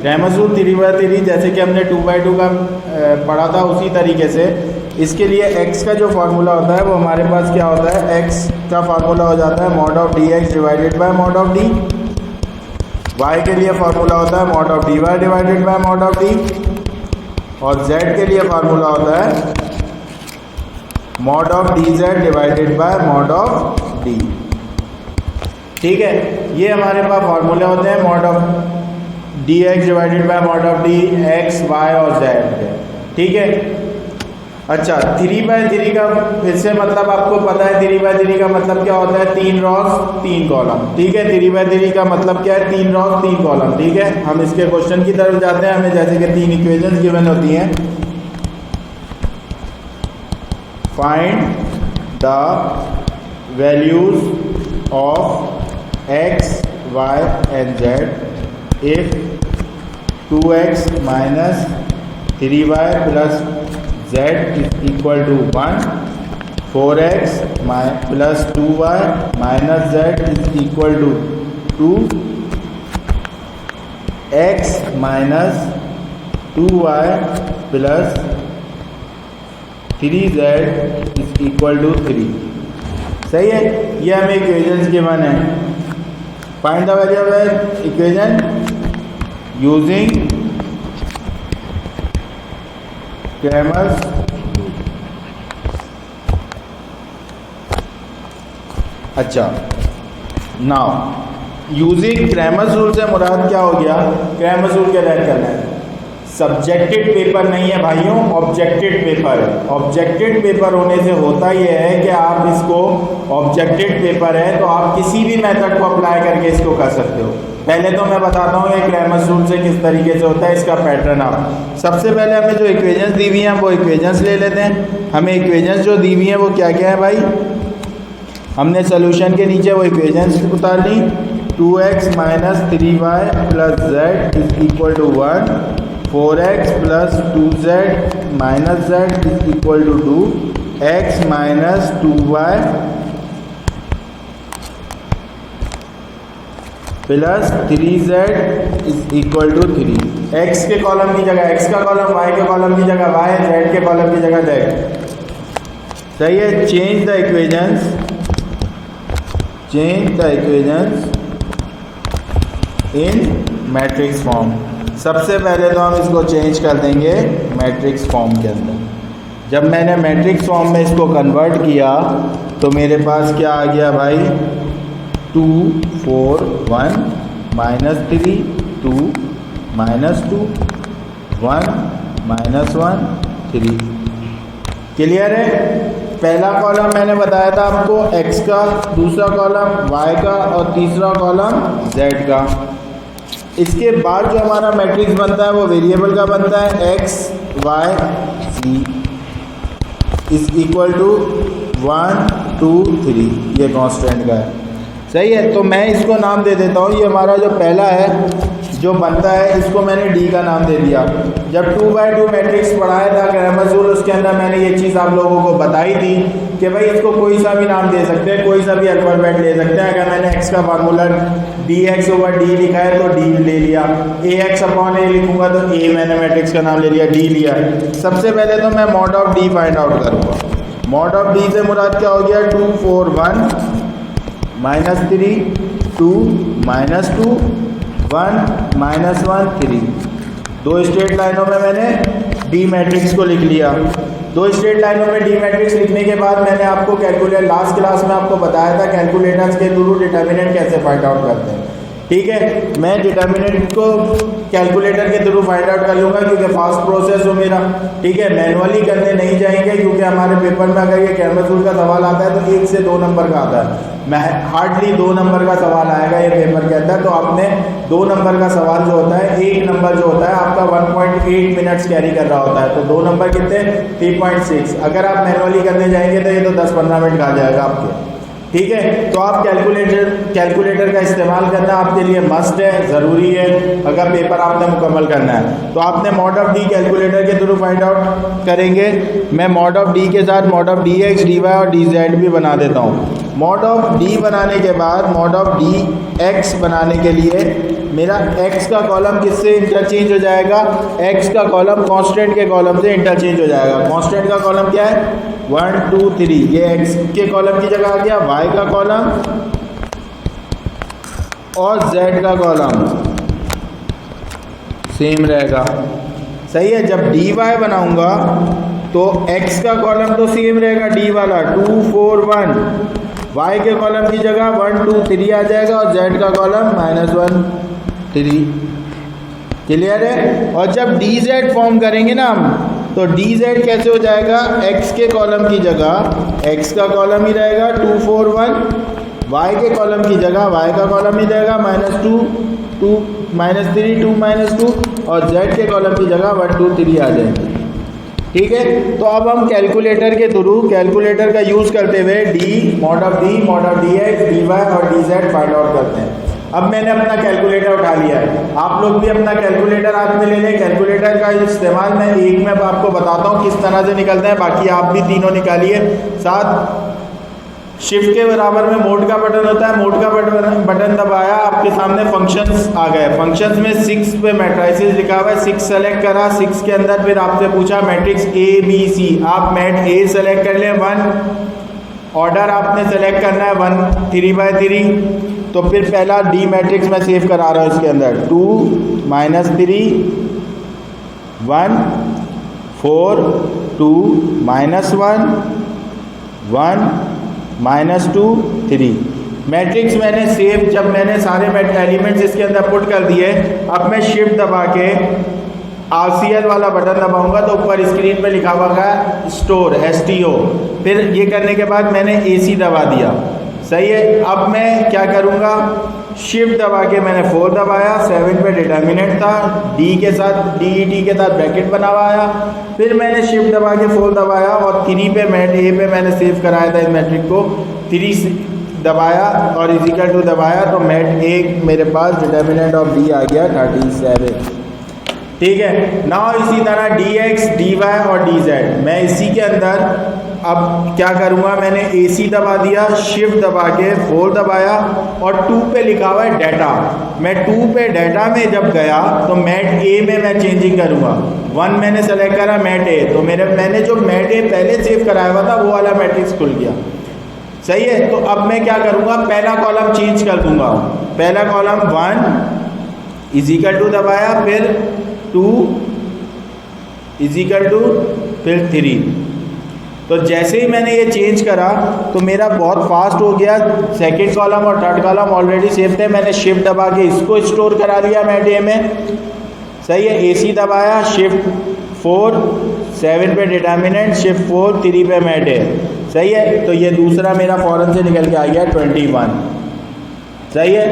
रेमसूल 3/3 जैसे कि हमने 2/2 का पढ़ा था, उसी तरीके से इसके लिए x का जो फार्मूला होता है वो हमारे पास क्या होता है, x का फार्मूला हो जाता है mod of dx divided by mod of d। y के लिए फार्मूला होता है mod of dy divided by mod of d, और z के लिए फार्मूला होता है mod of dz divided by mod of d। ठीक है, ये हमारे पास फार्मूले होते हैं mod of dx divided by mod of d, x, y और z के। ठीक है, अच्छा 3/3 का फिर से मतलब आपको पता है 3/3 का मतलब क्या होता है, 3 रॉस 3 कॉलम। ठीक है, 3/3 का मतलब क्या है, 3 रॉस 3 कॉलम। ठीक है, हम इसके क्वेश्चन की तरफ जाते हैं। हमें जैसे कि 3 इक्वेशंस गिवन होती हैं, find the values of x, y and z if 2x minus 3y plus z is equal to 1, 4x plus 2y minus z is equal to 2, x minus 2y plus 3z is equal to 3। सही है, ये हमें equations given है। Find the value of equation using Cramer's अच्छा now using Cramer's rule से मुराद क्या हो गया, क्रैमर्स रूल के तहत करना है। सब्जेक्टेड पेपर नहीं है भाइयों, ऑब्जेक्टेड पेपर है। ऑब्जेक्टेड पेपर होने से होता यह है कि आप इसको, ऑब्जेक्टेड पेपर है तो आप किसी भी मेथड को अप्लाई करके इसको कर सकते हो। पहले तो मैं बताता हूँ ये क्रैमर्स रूल से किस तरीके से होता है, इसका पैटर्न। आप सबसे पहले हमें जो इक्वेशंस दी हुई हैं वो इक्वेशंस ले लेते हैं। हमें इक्वेशंस जो दी हुई हैं वो क्या क्या है भाई, हमने सोल्यूशन के नीचे वो इक्वेशंस उतार ली। 2x minus 3y plus z is equal to 1, 4x plus 2z minus z is equal to 2, x minus 2y plus 3z is equal to 3। x के कॉलम की जगह x का कॉलम, y के कॉलम की जगह y, z के column की जगह z। सही है, change the equations, change the equations in matrix form. सबसे पहले तो हम इसको चेंज कर देंगे मैट्रिक्स फॉर्म के अंदर। जब मैंने मैट्रिक्स फॉर्म में इसको कन्वर्ट किया तो मेरे पास क्या आ गया भाई, 2 4 1 माइनस 3 2 माइनस 2 1 माइनस 1 3। क्लियर है। पहला कॉलम मैंने बताया था आपको x का, दूसरा कॉलम y का और तीसरा कॉलम z का। इसके बाद जो हमारा मैट्रिक्स बनता है वो वेरिएबल का बनता है, x y z is equal to 1 2 3, ये कांस्टेंट का है। सही है, तो मैं इसको नाम दे देता हूँ। ये हमारा जो पहला है जो बनता है, इसको मैंने डी का नाम दे दिया। जब 2/2 मैट्रिक्स पढ़ाया था क्रैमर्स रूल, उसके अंदर मैंने ये चीज़ आप लोगों को बताई थी कि भाई इसको कोई सा भी नाम दे सकते हैं, कोई सा भी अल्फाबेट ले सकते हैं। अगर मैंने x का फार्मूला dx/d लिखा है तो d ले लिया, ax/a लिखूंगा तो a मैंने मैट्रिक्स का नाम ले लिया, d लिया। सबसे पहले तो मैं mod of d find out करूँगा। mod ऑफ d से मुराद क्या हो गया, 2 4 1 माइनस 3 2 माइनस 2 1 माइनस 1 3। दो स्ट्रेट लाइनों में मैंने डी मैट्रिक्स को लिख लिया। दो स्ट्रेट लाइनों में डी मैट्रिक्स लिखने के बाद मैंने आपको कैलकुलेटर, लास्ट क्लास में आपको बताया था कैलकुलेटर्स के थ्रू डिटर्मिनेंट कैसे फाइंड आउट करते हैं। ठीक है, मैं डिटर्मिनेंट को कैलकुलेटर के थ्रू फाइंड आउट कर लूँगा क्योंकि फास्ट प्रोसेस हो मेरा। ठीक है, मैनुअली करने नहीं जाएंगे क्योंकि हमारे पेपर में अगर ये क्रैमर्स रूल का सवाल आता है तो 1 से 2 नंबर का आता है। मैं हार्डली 2 नंबर का सवाल आएगा ये पेपर के अंदर। तो आपने 2 नंबर का सवाल जो होता है, 1 नंबर जो होता है आपका 1.8 मिनट्स कैरी कर रहा होता है, तो 2 नंबर कितने, 3.6। अगर आप मैनुअली करने जाएंगे तो ये तो 10-15 मिनट खा जाएगा आपके। ठीक है, तो आप कैलकुलेटर का इस्तेमाल करना आपके लिए मस्ट है, ज़रूरी है अगर पेपर आपने मुकम्मल करना है। तो आपने mod ऑफ d कैलकुलेटर के थ्रू फाइंड आउट करेंगे। मैं mod ऑफ d के साथ mod ऑफ dx dy और dz भी बना देता हूँ। mod ऑफ d बनाने के बाद mod ऑफ dx बनाने के लिए मेरा x का कॉलम किससे इंटरचेंज हो जाएगा, x का कॉलम कांस्टेंट के कॉलम से इंटरचेंज हो जाएगा। कांस्टेंट का कॉलम क्या है 1 2 3, ये x के कॉलम की जगह आ गया, y का कॉलम और z का कॉलम सेम रहेगा। सही है। जब dy बनाऊंगा तो x का कॉलम तो सेम रहेगा d वाला 2 4 1, y के कॉलम की जगह 1 2 3 आ जाएगा और z का कॉलम -1 3। क्लियर है। और जब dz फॉर्म करेंगे ना हम, तो dz कैसे हो जाएगा, x के कॉलम की जगह x का कॉलम ही रहेगा 2 4 1, y के कॉलम की जगह y का कॉलम ही रहेगा -2 2 -3 2 -2 और z के कॉलम की जगह 1 2 3 आ जाएंगे। ठीक है। तो अब हम कैलकुलेटर के थ्रू, कैलकुलेटर का यूज़ करते हुए mod of dx, dy और dz फाइंड आउट करते हैं। अब मैंने अपना कैलकुलेटर उठा लिया है, आप लोग भी अपना कैलकुलेटर हाथ में ले लें। कैलकुलेटर का इस्तेमाल मैं एक में आपको बताता हूँ किस तरह से निकलता है, बाकी आप भी तीनों निकालिए। साथ शिफ्ट के बराबर में मोड का बटन होता है, मोड का बटन दबाया, आपके सामने फंक्शंस आ गए। फंक्शंस में 6 पे मैट्रिसेस लिखा हुआ है, 6 सेलेक्ट करा, 6 के अंदर फिर आपसे पूछा मैट्रिक्स A B C, आप मैट A सेलेक्ट कर लें 1, ऑर्डर आपने सेलेक्ट करना है 1 3 by 3। तो फिर पहला D मैट्रिक्स मैं सेव करा रहा हूँ, इसके अंदर 2 -3 1 4 2 -1 1 -2 3 मैट्रिक्स मैंने सेव। जब मैंने सारे एलिमेंट्स इसके अंदर पुट कर दिए, अब मैं शिफ्ट दबा के RCL वाला बटन दबाऊंगा तो ऊपर स्क्रीन पे लिखा हुआ है स्टोर STO। फिर ये करने के बाद मैंने AC दबा दिया। सही है। अब मैं क्या करूँगा, शिफ्ट दबा के मैंने 4 दबाया, 7 पे डिटर्मिनेंट था, D के साथ DET के साथ ब्रैकेट बना हुआ आया। फिर मैंने शिफ्ट दबा के 4 दबाया और 3 पे मैट A पे मैंने सेव कराया था इस मैट्रिक को, 3 दबाया और इजिकल टू दबाया तो मैट A मेरे पास डिटर्मिनेंट ऑफ D आ गया 37। ठीक है। नाउ इसी तरह dx, dy और dz मैं इसी के अंदर अब क्या करूँगा, मैंने AC दबा दिया, शिफ्ट दबा के 4 दबाया और 2 पे लिखा हुआ है डाटा। मैं 2 पे डाटा में जब गया तो मैट A में मैं चेंजिंग करूँगा। 1 मैंने सेलेक्ट करा मैट A, तो मैंने जो मैट A पहले सेव कराया हुआ था वो वाला मैट्रिक्स खुल गया। सही है। तो अब मैं क्या करूँगा, पहला कॉलम चेंज कर दूँगा। पहला कॉलम 1 इजिकल टू दबाया, फिर 2 इजिकल टू, फिर 3। तो जैसे ही मैंने ये चेंज करा तो मेरा बहुत फास्ट हो गया। सेकंड कॉलम और third column already save the, मैंने शिफ्ट दबा के इसको स्टोर करा लिया मैट A में। सही है। AC दबाया, शिफ्ट 4 7 पे डिटर्मिनेंट, शिफ्ट 4 3 पे मैट A। सही है। तो ये दूसरा मेरा फौरन से निकल के आ गया 21। सही है।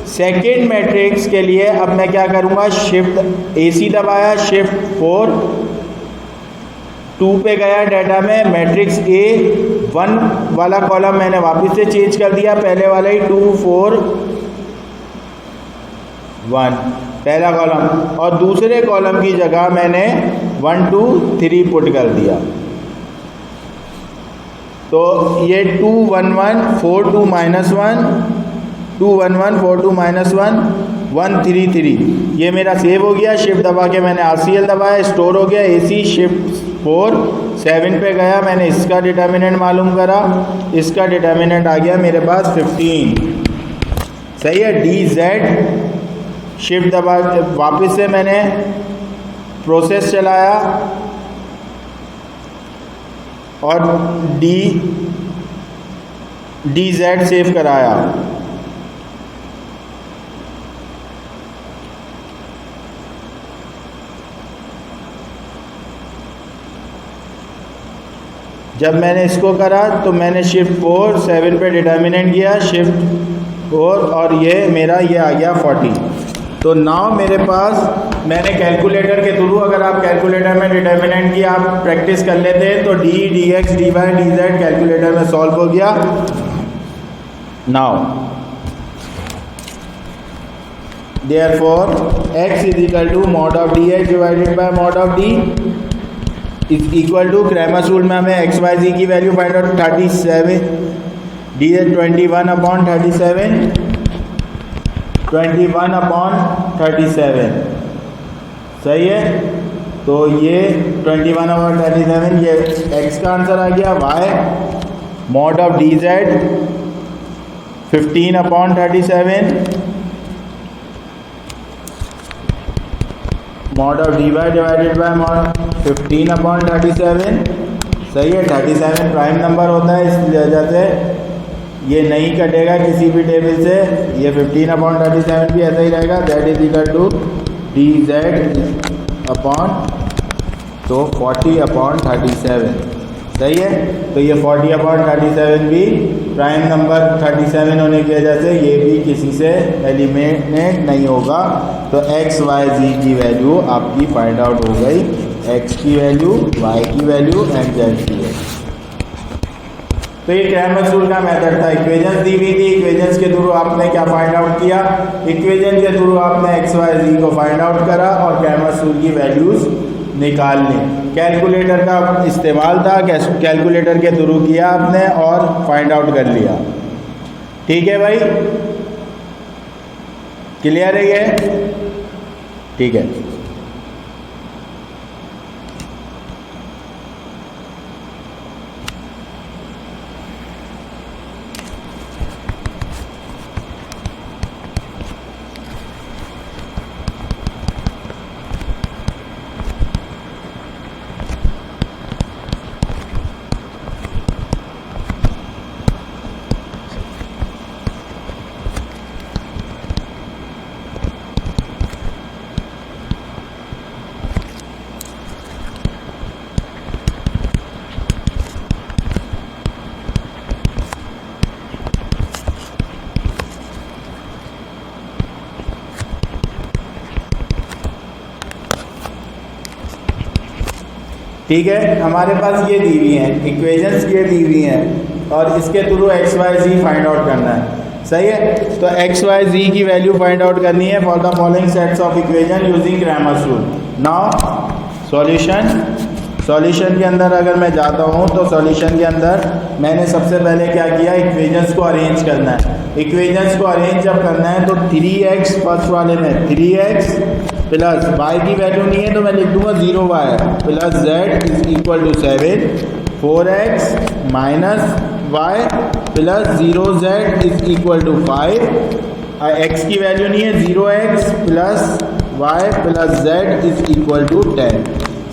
सेकेंड मैट्रिक्स के लिए अब मैं क्या करूँगा, शिफ्ट AC दबाया, शिफ्ट 4 2 पे गया डाटा में, मैट्रिक्स A 1 वाला कॉलम मैंने वापस से चेंज कर दिया, पहले वाला ही 2 4 1 पहला कॉलम, और दूसरे कॉलम की जगह मैंने 1 2 3 पुट कर दिया। तो ये 2 1 1 4 2 -1 2 1 1 4 2 -1 1 3 3 ये मेरा सेव हो गया। शिफ्ट दबा के मैंने RCL दबाया, स्टोर हो गया। AC शिफ्ट 4 7 पे गया, मैंने इसका डिटर्मिनेंट मालूम करा, इसका डिटर्मिनेंट आ गया मेरे पास 15। सही है। DZ शिफ्ट दबा वापस से मैंने प्रोसेस चलाया और DZ सेव कराया। जब मैंने इसको करा तो मैंने शिफ्ट 4 7 पे डिटर्मिनेंट किया, शिफ्ट 4 और ये मेरा ये आ गया 40। तो नाउ मेरे पास मैंने कैलकुलेटर के थ्रू, अगर आप कैलकुलेटर में डिटर्मिनेंट की आप प्रैक्टिस कर लेते हैं तो D dx dy dz calculator में सॉल्व हो गया। Now therefore x is equal to mod of dx divided by mod of d is equal to Cramer's rule में हमें एक्स वाई जी की वैल्यू फाइंड आउट 37 डी 21/37 21/37 सही है। तो ये 21/37 ये x का आंसर आ गया। y mod of D Z 15/37 mod of D Y divided by mod 15/37 सही है। 37 प्राइम नंबर होता है, इस वजह से ये नहीं कटेगा किसी भी टेबल से। ये 15/37 भी ऐसा ही रहेगा। That is equal to D Z upon तो 40/37 सही है। तो ये 40/37 भी प्राइम नंबर 37 होने की वजह से ये भी किसी से एलिमिनेट नहीं होगा। तो एक्स वाई जी की वैल्यू आपकी फाइंड आउट हो गई। एक्स की वैल्यू, वाई की वैल्यू एंड जेड की वैल्यू। तो ये क्रैमर्स रूल का मेथड था। इक्वेशंस दी हुई थी, इक्वेशंस के थ्रू आपने क्या फाइंड आउट किया, इक्वेशन के थ्रू आपने एक्स वाई जी को फाइंड आउट करा और क्रैमर्स रूल की वैल्यूज निकाल ली। कैलकुलेटर का इस्तेमाल था, कैलकुलेटर के थ्रू किया आपने और फाइंड आउट कर लिया। ठीक है भाई, क्लियर है ये? ठीक है। ठीक है, हमारे पास ये दी हुई हैं इक्वेशंस, ये दी हुई हैं और इसके थ्रू एक्स वाई जी फाइंड आउट करना है। सही है। तो एक्स वाई जी की वैल्यू फाइंड आउट करनी है for the following sets of equation using Cramer's rule. Now solution के अंदर अगर मैं जाता हूँ तो सॉल्यूशन के अंदर मैंने सबसे पहले क्या किया, इक्वेशंस को अरेंज करना है। इक्वेशंस को अरेंज जब करना है तो 3x फर्स्ट वाले में 3x प्लस y की वैल्यू नहीं है तो मैं लिख दूंगा 0y plus z is equal to 7, 4x minus y plus 0z is equal to 5। x की वैल्यू नहीं है, 0x plus y plus z is equal to 10।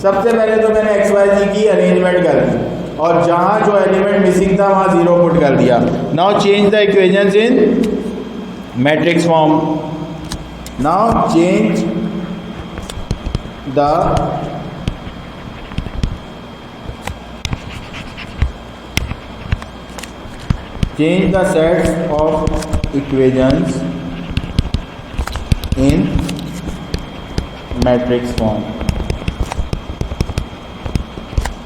सबसे पहले तो मैंने एक्स वाई जी की अरेंजमेंट कर दी और जहां जो एलिमेंट मिसिंग था वहां 0 पुट कर दिया। Now change the equations in matrix form. Now change the sets of equations in matrix form।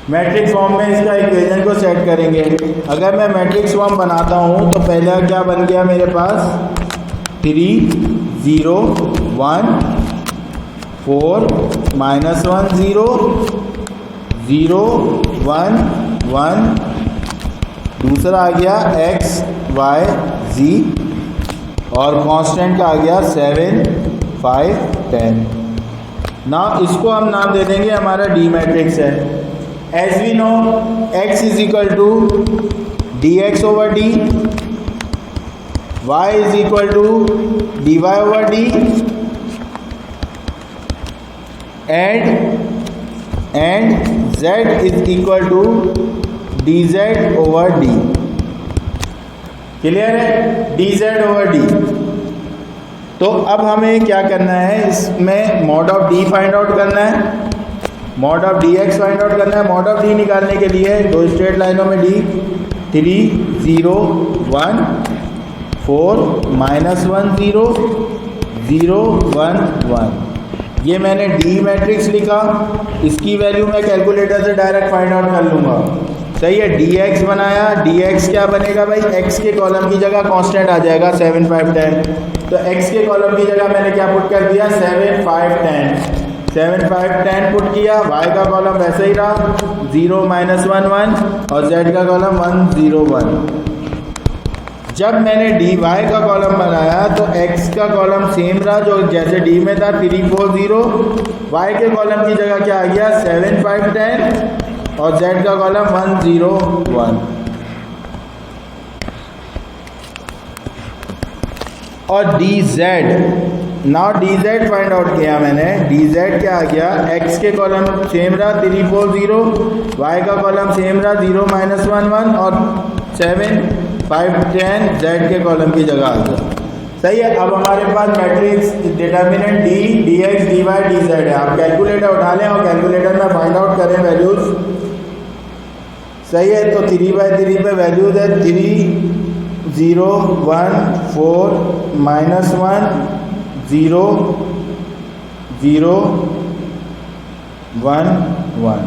Matrix form में इसका इक्वेशन को सेट करेंगे। अगर मैं मैट्रिक्स फॉर्म बनाता हूं तो पहला क्या बन गया मेरे पास, 3 0 1 4 -1 0 0 1 1। दूसरा आ गया x y z और कांस्टेंट का आ गया 7 5 10। ना इसको हम नाम दे देंगे हमारा डी मैट्रिक्स है। As we know x is equal to dx over d, y is equal to dy over d and z is equal to dz over d। Clear है? dz over d। तो अब हमें क्या करना है, इसमें mod of d find out करना है, mod of dx find out करना है। मॉड ऑफ d निकालने के लिए दो स्ट्रेट लाइनों में d 3 0 1 4 -1 0 0 1 1। ये मैंने डी मैट्रिक्स लिखा, इसकी वैल्यू मैं कैलकुलेटर से डायरेक्ट फाइंड आउट कर लूँगा। सही है। dx बनाया, dx क्या बनेगा भाई, x के कॉलम की जगह कांस्टेंट आ जाएगा 7 5 10। तो x के कॉलम की जगह मैंने क्या पुट कर दिया, 7 5 10 7 5 10 पुट किया। y का कॉलम वैसे ही रहा 0 -1 1 और z का कॉलम 1 0 1। जब मैंने डी वाई का कॉलम बनाया तो एक्स का कॉलम सेम रहा जो जैसे डी में था 3 4 0, वाई के कॉलम की जगह क्या आ गया 7 5 10 और जेड का कॉलम 1 0 1। और D Z, now D Z find out किया मैंने। डी जेड क्या आ गया, एक्स के कॉलम सेम रहा 3 4 0, वाई का कॉलम सेम रहा 0 -1 1 और 7 5 10 जेड के कॉलम की जगह आ गया। सही है। अब हमारे पास matrix determinant D D X D Y D Z है। आप कैलकुलेटर उठा लें और कैलकुलेटर में फाइंड आउट करें वैल्यूज। सही है। तो 3/3 पे वैल्यूज है 3 0 1 4 -1 0 0 1 1।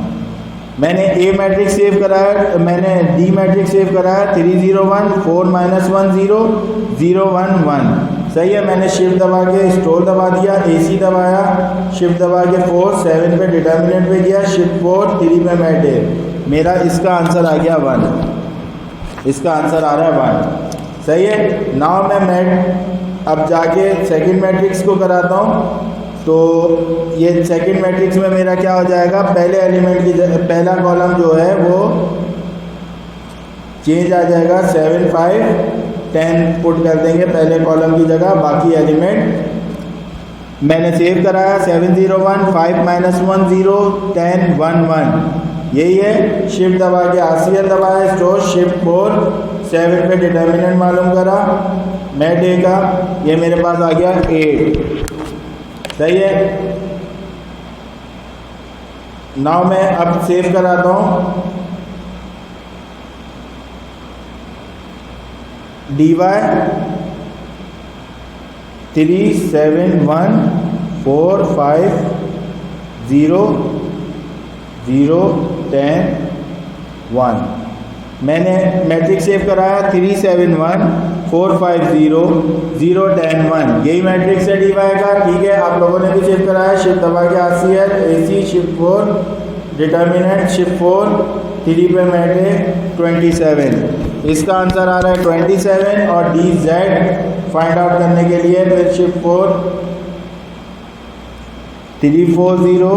मैंने ए मैट्रिक्स सेव कराया, मैंने डी मैट्रिक्स सेव कराया 3 0 1 4 -1 0 0 1 1। सही है। मैंने शिफ्ट दबा के स्टोर दबा दिया, AC दबाया, शिफ्ट दबा के 4 7 पे डिटर्मिनेंट पे गया, शिफ्ट 4 3 पे मैटे। मेरा इसका आंसर आ गया 1। इसका आंसर आ रहा है 1। सही है। नाउ मैं अब जाके सेकंड मैट्रिक्स को कराता हूँ। तो ये सेकंड मैट्रिक्स में मेरा क्या हो जाएगा, पहले एलिमेंट की पहला कॉलम जो है वो चेंज आ जाएगा 7 5 10 पुट कर देंगे पहले कॉलम की जगह। बाकी एलिमेंट मैंने सेव कराया 7 0 1 5 -1 0 10 1 1। यही है। शिफ्ट दबा के RCL दबाया, स्टोर शिफ्ट 4 7 पे डिटर्मिनेंट मालूम करा, मैट ए का, ये मेरे पास आ गया 8। सही है। नाउ मैं अब सेव कराता हूँ डी वाई 3 7 1 4 5 0 0 10 1। मैंने मैट्रिक्स सेव कराया 3 7 1 4 5 0 0 10 1। यही मैट्रिक्स है डी वाई का। ठीक है। आप लोगों ने भी सेव कराया, शिफ्ट दबा के RCL AC shift 4 determinant shift 4 3 पे मैटे 27। इसका आंसर आ रहा है 27। और डी जेड फाइंड आउट करने के लिए फिर शिफ्ट 4 3 4 0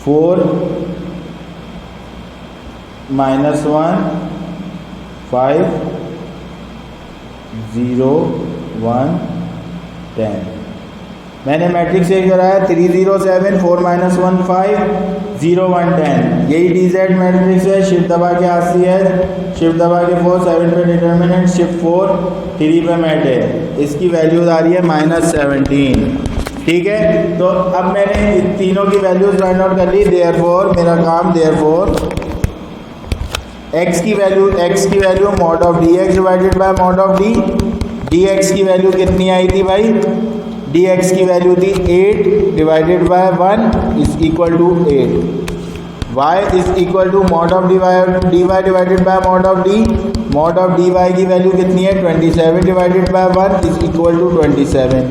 4 -1 5 0 1 10। मैंने मैट्रिक्स सेव कराया 3 0 7 4 -1 5 0 1 10। यही डी जेड मैट्रिक्स है। शिफ्ट दबा के RCL शिफ्ट दबा के 4 7 पे डिटर्मिनेंट शिफ्ट 4 3 पे मैट है। इसकी वैल्यूज आ रही है -17। ठीक है। तो अब मैंने इन तीनों की वैल्यूज फाइंड आउट कर ली। देयरफॉर मेरा काम, देयरफॉर x की value mod of dx divided by mod of d। dx की वैल्यू कितनी आई थी भाई, dx की वैल्यू थी 8 divided by 1 is equal to 8। y is equal to mod of dy divided by mod of d। Mod of dy की value कितनी है 27 divided by 1 is equal to 27।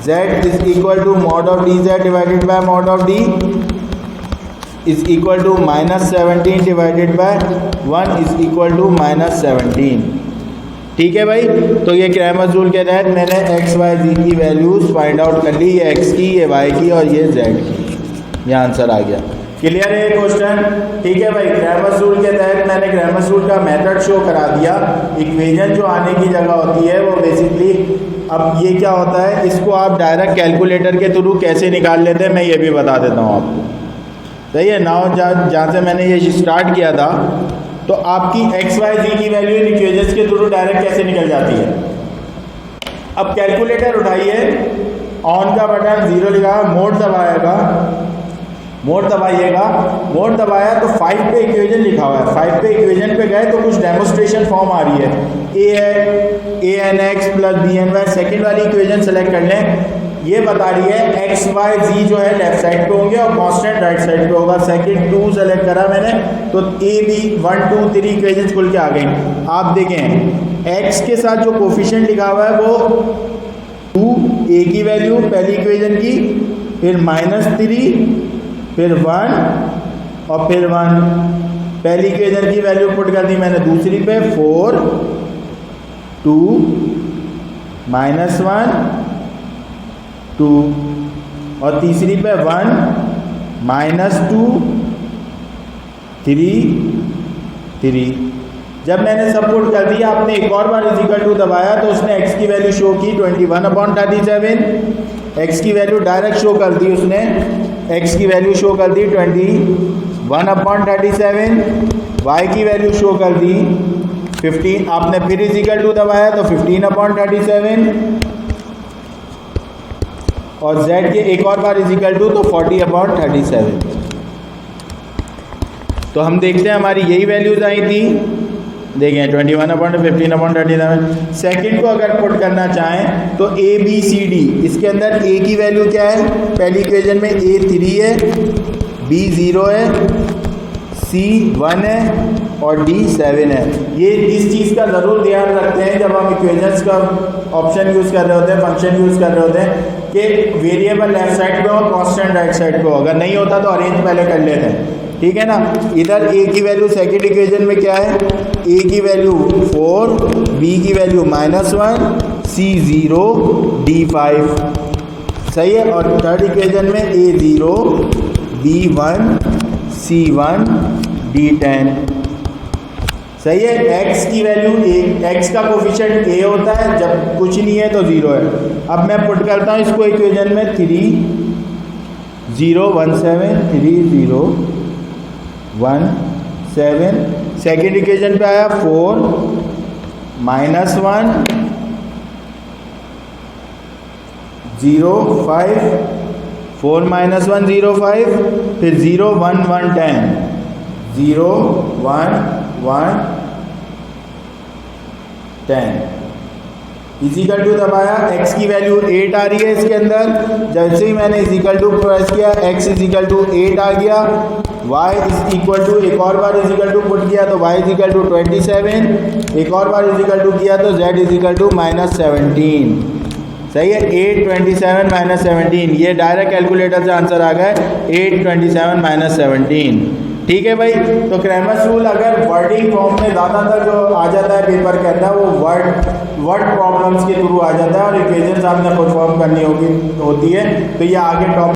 z is equal to mod of dz divided by mod of d is equal to -17 divided by 1 is equal to -17। ठीक है भाई। तो ये Cramer's rule के तहत मैंने x y z की वैल्यूज फाइंड आउट कर ली। ये x की, ये y की और ये z की। ये आंसर आ गया। क्लियर है ये क्वेश्चन। ठीक है भाई। क्रैमर्स रूल के तहत मैंने क्रैमर्स रूल का मेथड शो करा दिया। इक्वेशन जो आने की जगह होती है वो बेसिकली, अब ये क्या होता है, इसको आप डायरेक्ट कैलकुलेटर के थ्रू कैसे निकाल लेते हैं मैं ये भी बता देता हूँ आपको। सही है। नाउ जहाँ से मैंने ये स्टार्ट किया था, तो आपकी एक्स वाई जी की वैल्यू इन इक्वेशंस के थ्रू डायरेक्ट कैसे निकल जाती है। अब कैलकुलेटर उठाइए, ऑन का बटन 0 लिखा, मोड दबाएगा, मोड दबाइएगा, मोड दबाया तो 5 पे इक्वेशन लिखा हुआ है। 5 पे इक्वेशन पे गए तो कुछ डेमोस्ट्रेशन फॉर्म आ रही है। ए है ANX प्लस BNY। सेकेंड वाली इक्वेशन सेलेक्ट कर लें। ये बता रही है एक्स वाई जी जो है लेफ्ट साइड पे होंगे और कांस्टेंट राइट साइड पे होगा। सेकंड 2 सेलेक्ट करा मैंने तो ए बी 1 2 3 इक्वेशन खुल के आ गई। आप देखें एक्स के साथ जो कोफिशिएंट लिखा हुआ है वो 2, ए की वैल्यू पहली इक्वेशन की, फिर -3, फिर 1, और फिर 1। पहली इक्वेशन की वैल्यू पुट कर दी मैंने, दूसरी पे 4 2 -1 2 और तीसरी पे 1 -2 3 3। जब मैंने सब पुट कर दिया, आपने एक और बार इजिकल टू दबाया तो उसने x की वैल्यू शो की 21/37। x की वैल्यू डायरेक्ट शो कर दी उसने, x की वैल्यू शो कर दी 21/37। y की वैल्यू शो कर दी 15। आपने फिर इजिकल टू दबाया तो 15/37 और z के एक और बार इजिकल टू तो 40/37। तो हम देखते हैं हमारी यही वैल्यूज आई थी, देखें 21/15/37। सेकंड को अगर पुट करना चाहें तो a b c d, इसके अंदर a की वैल्यू क्या है, पहली इक्वेशन में a 3 है, b 0 है, c 1 है और d 7 है। ये इस चीज़ का ज़रूर ध्यान रखते हैं जब हम इक्वेशंस का ऑप्शन यूज़ कर रहे होते हैं, फंक्शन यूज़ कर रहे होते हैं, कि वेरिएबल लेफ्ट साइड पे हो, कांस्टेंट राइट साइड पे हो। अगर नहीं होता तो अरेंज पहले कर लेते हैं, ठीक है ना। इधर a की वैल्यू सेकंड इक्वेशन में क्या है, a की वैल्यू 4, b की वैल्यू -1, c 0, d 5, सही है। और थर्ड इक्वेशन में a 0, b 1, c 1, d 10, सही है। x की वैल्यू x का कोफिशिएंट a होता है, जब कुछ नहीं है तो 0 है। अब मैं पुट करता हूँ इसको इक्वेशन में 3 0 1 7 3 0 1 7। सेकेंड इक्वेशन पे आया 4 -1 0 5 4 -1 0 5, फिर 0 1 1 10 0 1 1 10। इजिकल टू दबाया, x की वैल्यू 8 आ रही है इसके अंदर। जैसे ही मैंने इजिकल टू प्रेस किया, x इजिकल टू 8 आ गया। y इज इक्वल टू, एक और बार इजिकल टू पुट किया तो y इजिकल टू 27, एक और बार इजिकल टू किया तो z इजिकल टू -17, सही है। 8 27 -17, ये डायरेक्ट कैलकुलेटर से आंसर आ गया 8 27 -17, ठीक है भाई। तो क्रैमर्स रूल अगर वर्डिंग फॉर्म में ज़्यादातर जो आ जाता है पेपर के अंदर, वो वर्ड प्रॉब्लम्स के थ्रू आ जाता है और इक्वेशंस आपने परफॉर्म करनी होती है। तो ये आगे टॉप